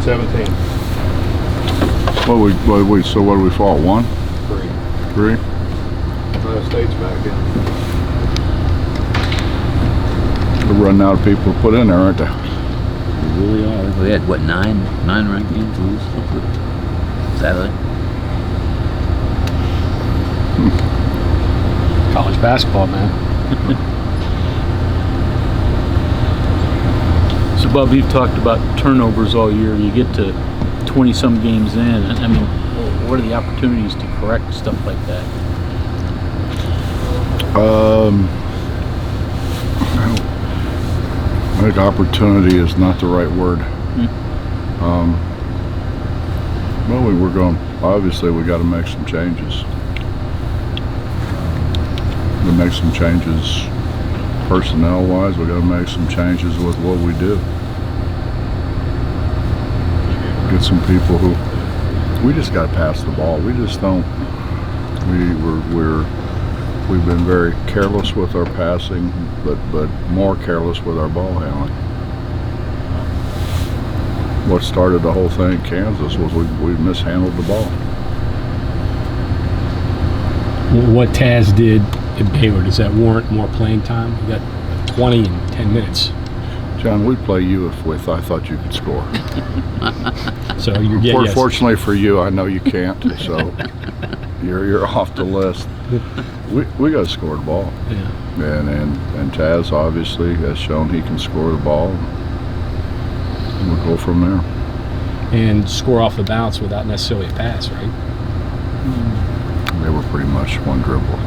17. So what do we fall? 1? 3? Ohio State's back in. They're running out of people to put in there, aren't they? We really are. We had, what, 9 ranked games to lose Saturday? College basketball, man. So, Bob, you've talked about turnovers all year. You get to 20-some games in. I mean, what are the opportunities to correct stuff like that? I think opportunity is not the right word. Well, we're going. Obviously, we got to make some changes. We make some changes personnel-wise. We got to make some changes with what we do. Get some people who. We just got to pass the ball. We just don't. We've been very careless with our passing, but more careless with our ball handling. What started the whole thing in Kansas was we mishandled the ball. What Taz did at Baylor, does that warrant more playing time? You got 20 in 10 minutes. John, we'd play you if I thought you could score. So you're getting. Fortunately for you, I know you can't. So you're off the list. We got to score the ball. Yeah. And Taz obviously has shown he can score the ball. We'll go from there. And score off the bounce without necessarily a pass, right? They were pretty much one dribble,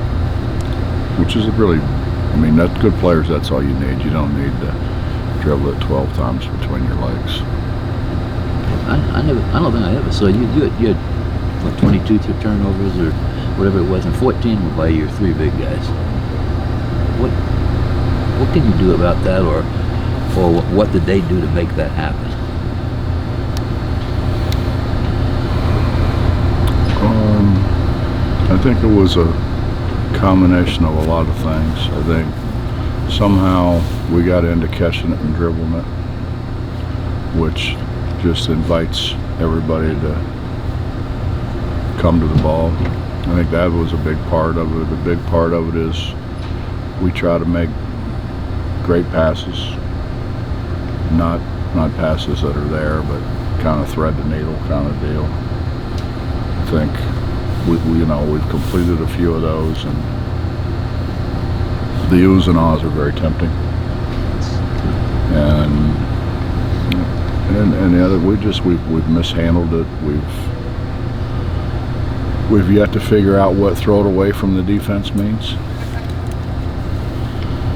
which is really, I mean, that's good players. That's all you need. You don't need to dribble it 12 times between your legs. I don't think I ever saw you had what, 22 turnovers or whatever it was, and 14 were by your 3 big guys. What can you do about that, or what did they do to make that happen? I think it was a combination of a lot of things. I think somehow we got into catching it and dribbling it, which just invites everybody to come to the ball. I think that was a big part of it. The big part of it is we try to make great passes, not passes that are there, but kind of thread the needle kind of deal. I think we've completed a few of those, and the oohs and ahs are very tempting. And the other, we've mishandled it. We've yet to figure out what throw it away from the defense means.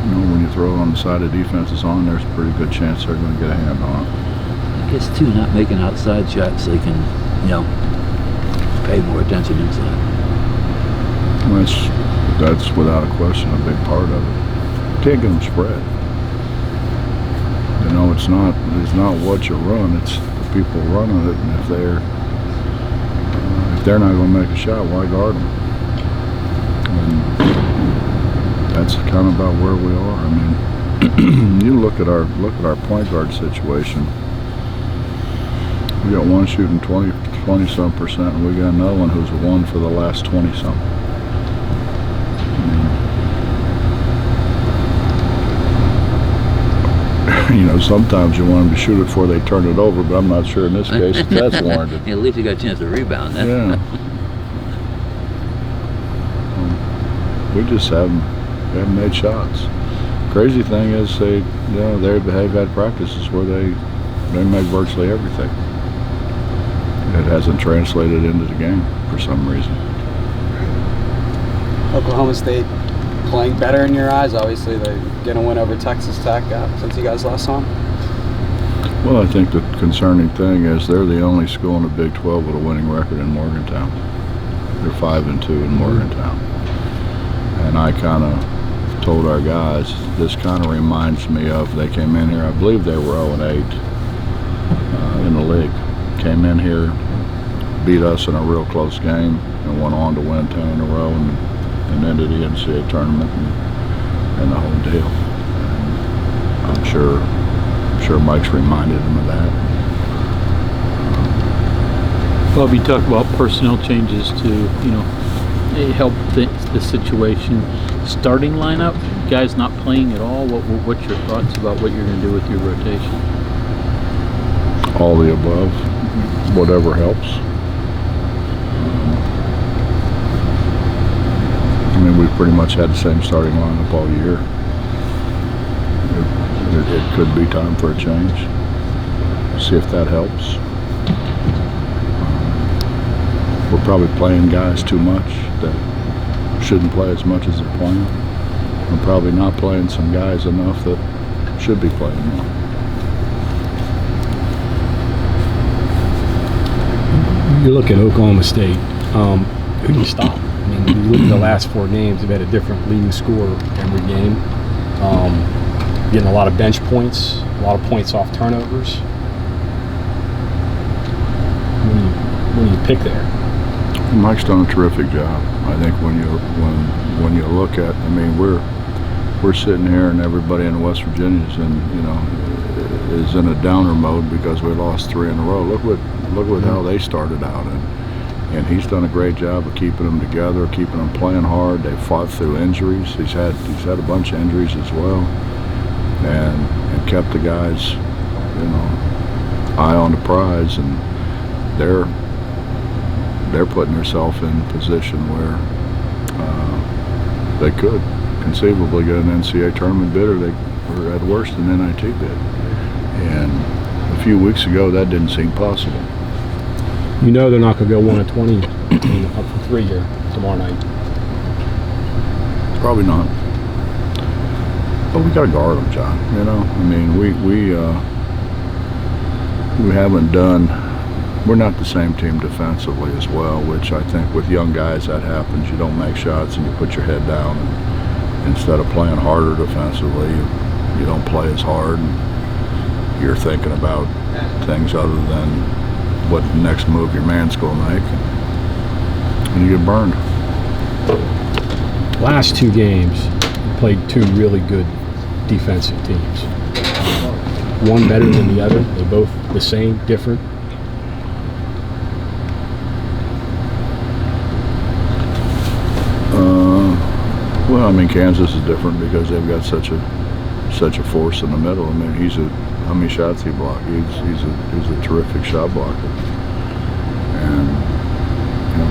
When you throw it on the side of defense is on, there's a pretty good chance they're going to get a hand on it. I guess too, not making outside shots so they can, pay more attention inside. That's without a question a big part of it. Can't get them spread. It's not what you run, it's the people running it, and if they're not going to make a shot, why guard them? And that's kind of about where we are. I mean, you look at our point guard situation. We got one shooting 20-some%, and we got another one who's won for the last 20-some. Sometimes you want them to shoot it before they turn it over, but I'm not sure in this case if that's warranted. Yeah, at least you got a chance to rebound that. Yeah. We just haven't made shots. Crazy thing is they've had practices where they make virtually everything. It hasn't translated into the game for some reason. Oklahoma State playing better in your eyes? Obviously, they get a win over Texas Tech since you guys last saw them. Well, I think the concerning thing is they're the only school in the Big 12 with a winning record in Morgantown. They're 5-2 in Morgantown. And I kind of told our guys, this kind of reminds me of, they came in here, I believe they were 0-8 in the league. Came in here, beat us in a real close game, and went on to win 10 in a row and ended the NCAA tournament and the whole deal. And I'm sure Mike's reminded him of that. Bob, you talk about personnel changes to, help the situation. Starting lineup, guys not playing at all. What's your thoughts about what you're going to do with your rotation? All the above, whatever helps. I mean, we've pretty much had the same starting lineup all year. It could be time for a change. See if that helps. We're probably playing guys too much that shouldn't play as much as they're playing. We're probably not playing some guys enough that should be playing more. You look at Oklahoma State, who do you stop? I mean, you look at the last 4 games, they've had a different leading scorer every game. Getting a lot of bench points, a lot of points off turnovers. What do you pick there? Mike's done a terrific job. I think when you look at, I mean, we're sitting here and everybody in West Virginia is in a downer mode because we lost 3 in a row. Look what how they started out, and he's done a great job of keeping them together, keeping them playing hard. They fought through injuries. He's had a bunch of injuries as well, and kept the guys, eye on the prize, and they're putting themselves in a position where they could conceivably get an NCAA tournament bid, or they were at worst an NIT bid. And a few weeks ago, that didn't seem possible. They're not going to go 1-20 up for 3 here tomorrow night. Probably not. But we got to guard them, John. I mean, we haven't done. We're not the same team defensively as well, which I think with young guys that happens. You don't make shots and you put your head down. And instead of playing harder defensively, you don't play as hard. And you're thinking about things other than what the next move your man's going to make. And you get burned. Last 2 games, you played 2 really good defensive teams. One better than the other. They both the same, different. Well, I mean, Kansas is different because they've got such a force in the middle. I mean, how many shots he blocked? He's a terrific shot blocker. And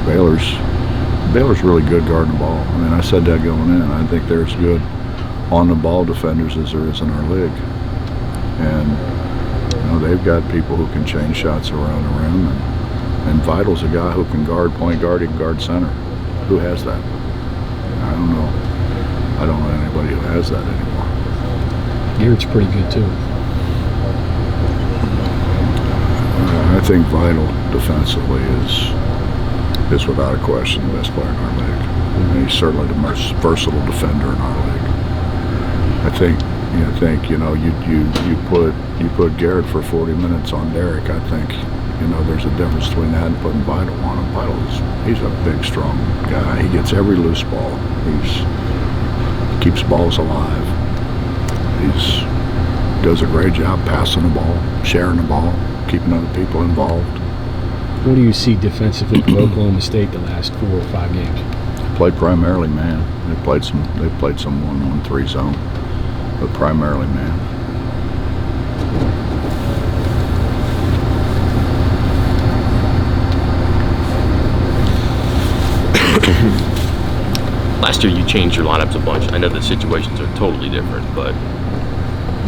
Baylor's really good guarding the ball. I mean, I said that going in. I think they're as good on the ball defenders as there is in our league. And they've got people who can change shots around the rim, and Vital's a guy who can guard point guard, he can guard center. Who has that? I don't know. I don't know anybody who has that anymore. Garrett's pretty good too. I think Vital defensively is without a question the best player in our league. And he's certainly the most versatile defender in our league. I think you put Garrett for 40 minutes on Derek. I think there's a difference between that and putting Vital on him. He's a big, strong guy. He gets every loose ball. He keeps balls alive. Does a great job passing the ball, sharing the ball, keeping other people involved. What do you see defensively from Oklahoma State the last 4 or 5 games? They played primarily man. They played some 1-1-3 zone, but primarily man. Last year you changed your lineups a bunch. I know the situations are totally different, but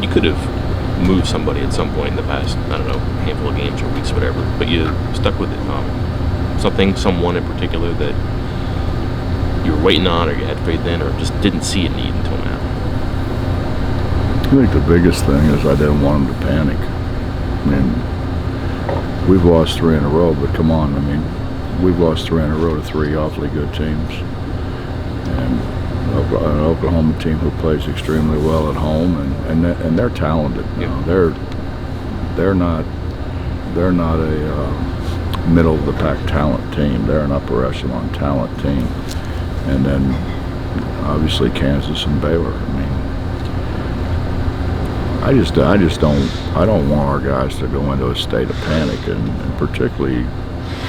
you could have moved somebody at some point in the past, I don't know, handful of games or weeks, whatever, but you stuck with it. Someone in particular that you were waiting on or you had faith in or just didn't see a need until now? I think the biggest thing is I didn't want them to panic. I mean, we've lost 3 in a row, but come on, I mean, we've lost 3 in a row to 3 awfully good teams. And an Oklahoma team who plays extremely well at home, and they're talented. They're not a middle of the pack talent team. They're an upper echelon talent team. And then obviously Kansas and Baylor. I mean, I don't want our guys to go into a state of panic, and particularly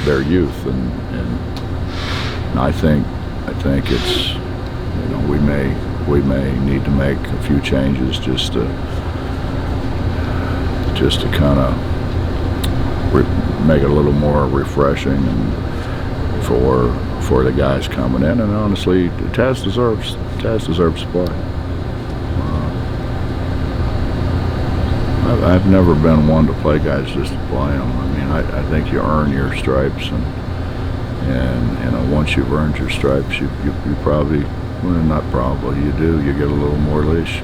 their youth, and I think it's, we may need to make a few changes just to kind of make it a little more refreshing and for the guys coming in. And honestly, Taz deserves to play. I've never been one to play guys just to play them. I mean, I think you earn your stripes, and once you've earned your stripes, you probably, well, not probably, you get a little more leash,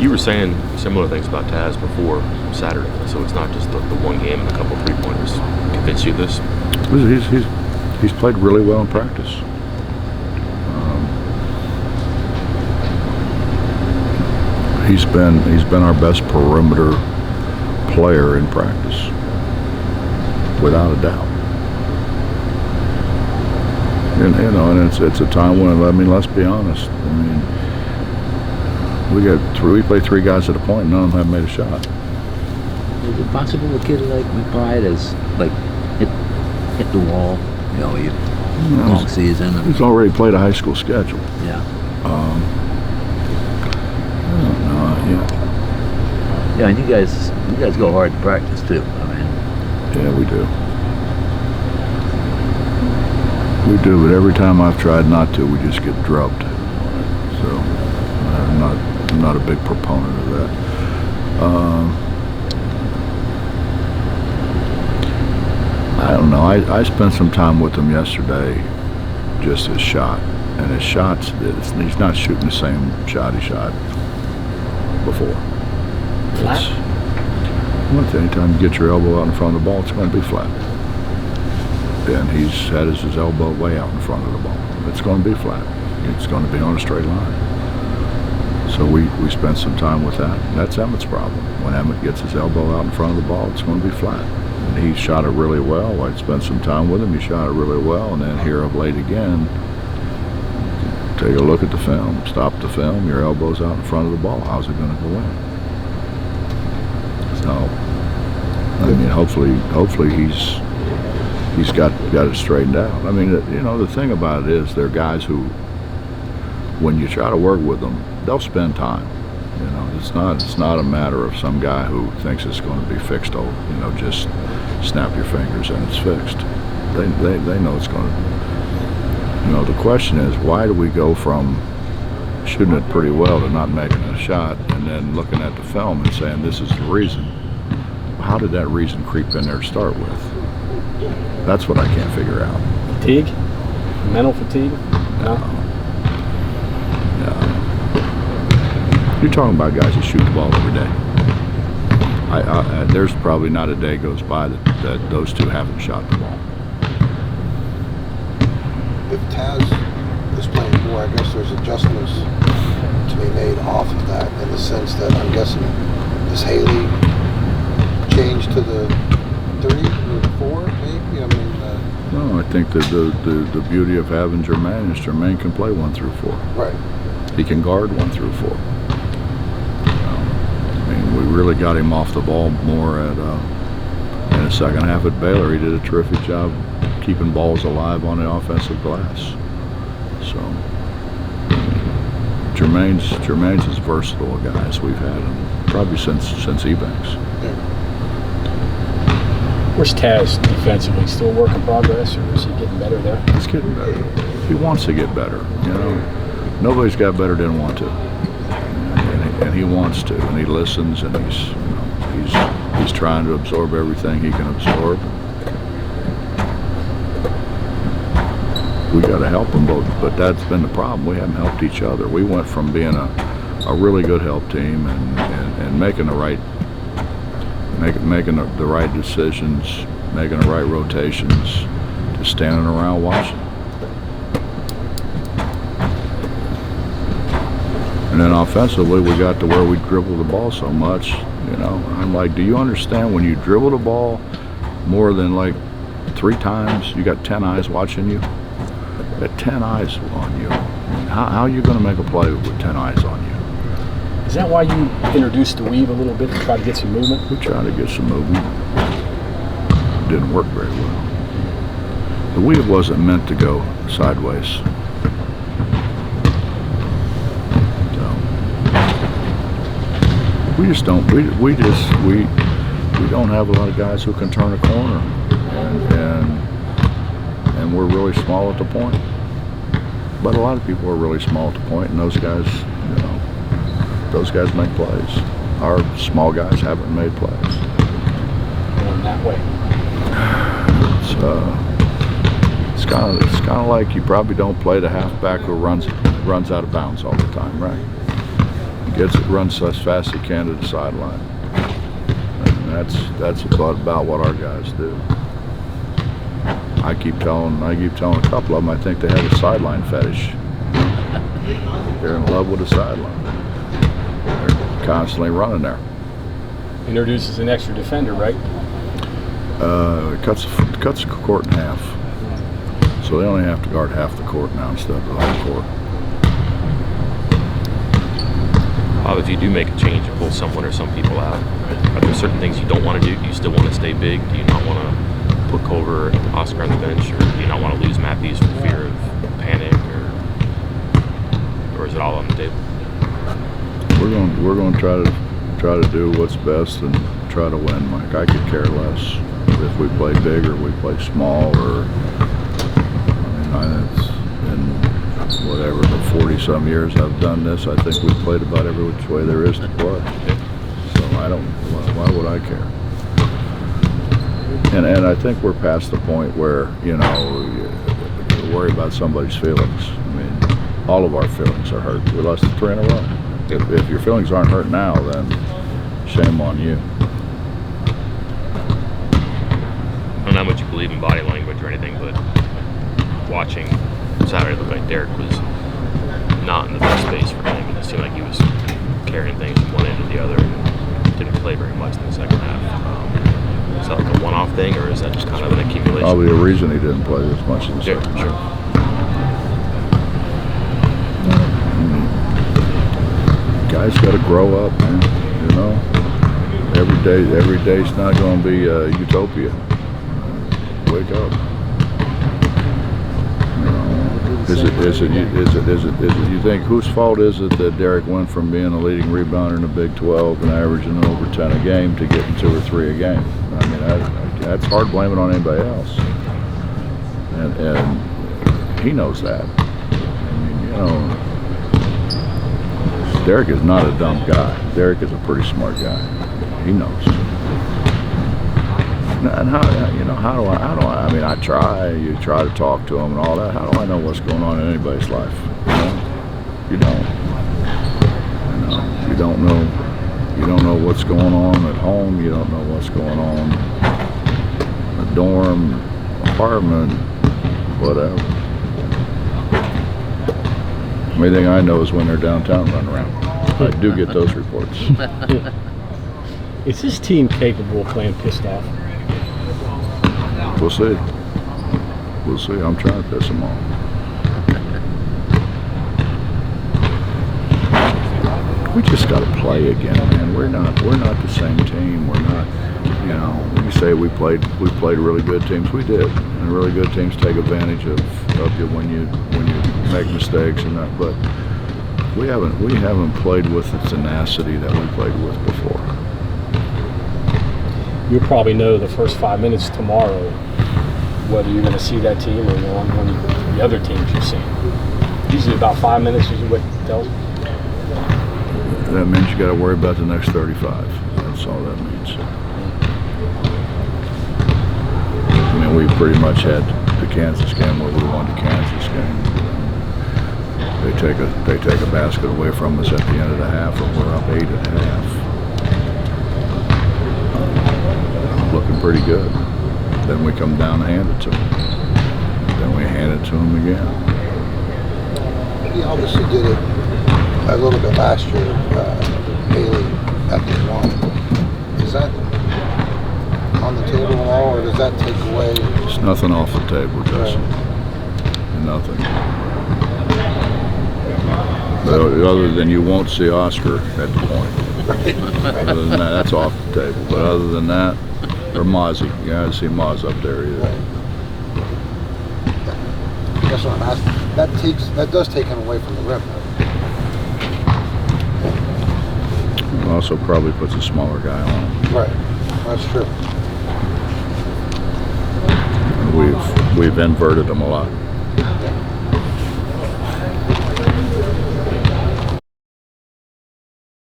You were saying similar things about Taz before Saturday, so it's not just the one game and a couple 3-pointers. Convince you of this? He's played really well in practice. He's been our best perimeter player in practice, without a doubt. And it's a time when, I mean, let's be honest. I mean, we play 3 guys at a point, and none of them have made a shot. Is it possible a kid like McBride has hit the wall? Long season. He's already played a high school schedule. Yeah. Yeah, and you guys go hard to practice too. I mean. Yeah, we do. We do, but every time I've tried not to, we just get drubbed. So I'm not a big proponent of that. I don't know. I spent some time with him yesterday, just his shot. And his shots, he's not shooting the same shot he shot before. Flat? Anytime you get your elbow out in front of the ball, it's going to be flat. And he's had his elbow way out in front of the ball. It's going to be flat. It's going to be on a straight line. So we spent some time with that. That's Emmett's problem. When Emmett gets his elbow out in front of the ball, it's going to be flat. And he shot it really well. I spent some time with him. He shot it really well. And then here of late again, take a look at the film. Stop the film. Your elbow's out in front of the ball. How's it going to go in? So, I mean, hopefully he's got it straightened out. I mean, the thing about it is, there are guys who, when you try to work with them, they'll spend time. It's not a matter of some guy who thinks it's going to be fixed. Just snap your fingers and it's fixed. They know it's going to. The question is, why do we go from shooting it pretty well to not making a shot, and then looking at the film and saying this is the reason? How did that reason creep in there to start with? That's what I can't figure out. Fatigue? Mental fatigue? No. You're talking about guys that shoot the ball every day. There's probably not a day goes by that those two haven't shot the ball. If Taz is playing more, I guess there's adjustments to be made off of that, in the sense that I'm guessing, does Haley change to the 3 or the 4, maybe? I mean, no, I think that the beauty of having Jermaine is Jermaine can play 1 through 4. right. He can guard 1 through 4. We really got him off the ball more in the second half at Baylor. He did a terrific job keeping balls alive on the offensive glass. So Jermaine's as versatile a guy as we've had him, probably since Ebanks. Yeah. Where's Taz defensively? Still a work in progress, or is he getting better there? He's getting better. He wants to get better. Nobody's got better than want to. And he wants to, and he listens, and he's trying to absorb everything he can absorb. We got to help them both, but that's been the problem. We haven't helped each other. We went from being a really good help team and making the right decisions, making the right rotations, to standing around watching. And then offensively, we got to where we dribble the ball so much. I'm like, do you understand when you dribble the ball more than like 3 times, you got 10 eyes watching you? You got 10 eyes on you. How are you going to make a play with 10 eyes on you? Is that why you introduced the weave a little bit to try to get some movement? We try to get some movement. didn't work very well. The wheel wasn't meant to go sideways. So we just don't. We don't have a lot of guys who can turn a corner, and we're really small at the point. But a lot of people are really small at the point, and those guys, you know, those guys make plays. Our small guys haven't made plays. Going that way. It's kind of like you probably don't play the halfback who runs out of bounds all the time, right? Runs as fast as he can to the sideline. And that's about what our guys do. I keep telling a couple of them I think they have a sideline fetish. They're in love with the sideline. They're constantly running there. Introduces an extra defender, right? It cuts the court in half. So they only have to guard half the court now instead of the whole court. Bob, if you do make a change and pull someone or some people out, are there certain things you don't want to do? Do you still want to stay big? Do you not want to put Culver or Oscar on the bench, or do you not want to lose Matthews for fear of panic, or is it all on the table? We're going to try to do what's best and try to win, Mike. I could care less if we play big or we play small, or it's in whatever the 40-some years I've done this, I think we've played about every which way there is to play. So why would I care? And I think we're past the point where, you know, you worry about somebody's feelings. I mean, all of our feelings are hurt. We lost 3 in a row. If your feelings aren't hurt now, then shame on you. I don't know how much you believe in body language or anything, but watching Saturday looked like Derek was not in the best space for him, and it seemed like he was carrying things from one end to the other and didn't play very much in the second half. Is that like a one-off thing, or is that just kind of an accumulation? Probably a reason he didn't play as much in the second half. Sure. Guys got to grow up, man. You know, every day's not going to be utopia. Wake up. You know, is it? You think whose fault is it that Derek went from being a leading rebounder in the Big 12 and averaging over 10 a game to getting 2 or 3 a game? I mean, that's hard blaming on anybody else, and he knows that. I mean, you know. Derek is not a dumb guy. Derek is a pretty smart guy. He knows. And how do I mean, you try to talk to him and all that. How do I know what's going on in anybody's life? You don't. You don't know. You don't know what's going on at home. You don't know what's going on in a dorm, apartment, whatever. The only thing I know is when they're downtown running around. I do get those reports. Is this team capable of playing pissed off? We'll see. We'll see. I'm trying to piss them off. We just got to play again, man. We're not the same team. We're not. You know, when you say we played really good teams, we did, and really good teams take advantage of you when you make mistakes and that. But we haven't played with the tenacity that we played with before. You'll probably know the first 5 minutes tomorrow whether you're going to see that team or one of the other teams you've seen. Usually about 5 minutes is what it tells you. That means you got to worry about the next 35. That's all that means. I mean, we pretty much had the Kansas game where we won the Kansas game. They take a basket away from us at the end of the half, and we're up 8 at half. Looking pretty good. Then we come down and hand it to them. Then we hand it to them again. He obviously did it a little bit last year. Haley at the one. Is that on the table at all, or does that take away? It's nothing off the table, Justin. Nothing. But other than you won't see Oscar at the point. Other than that, that's off the table. But other than that, Or Mozzie. Yeah, I see Moz up there either. Right. That's what I'm asking. That does take him away from the rim. It also probably puts a smaller guy on him. Right. That's true. We've inverted them a lot.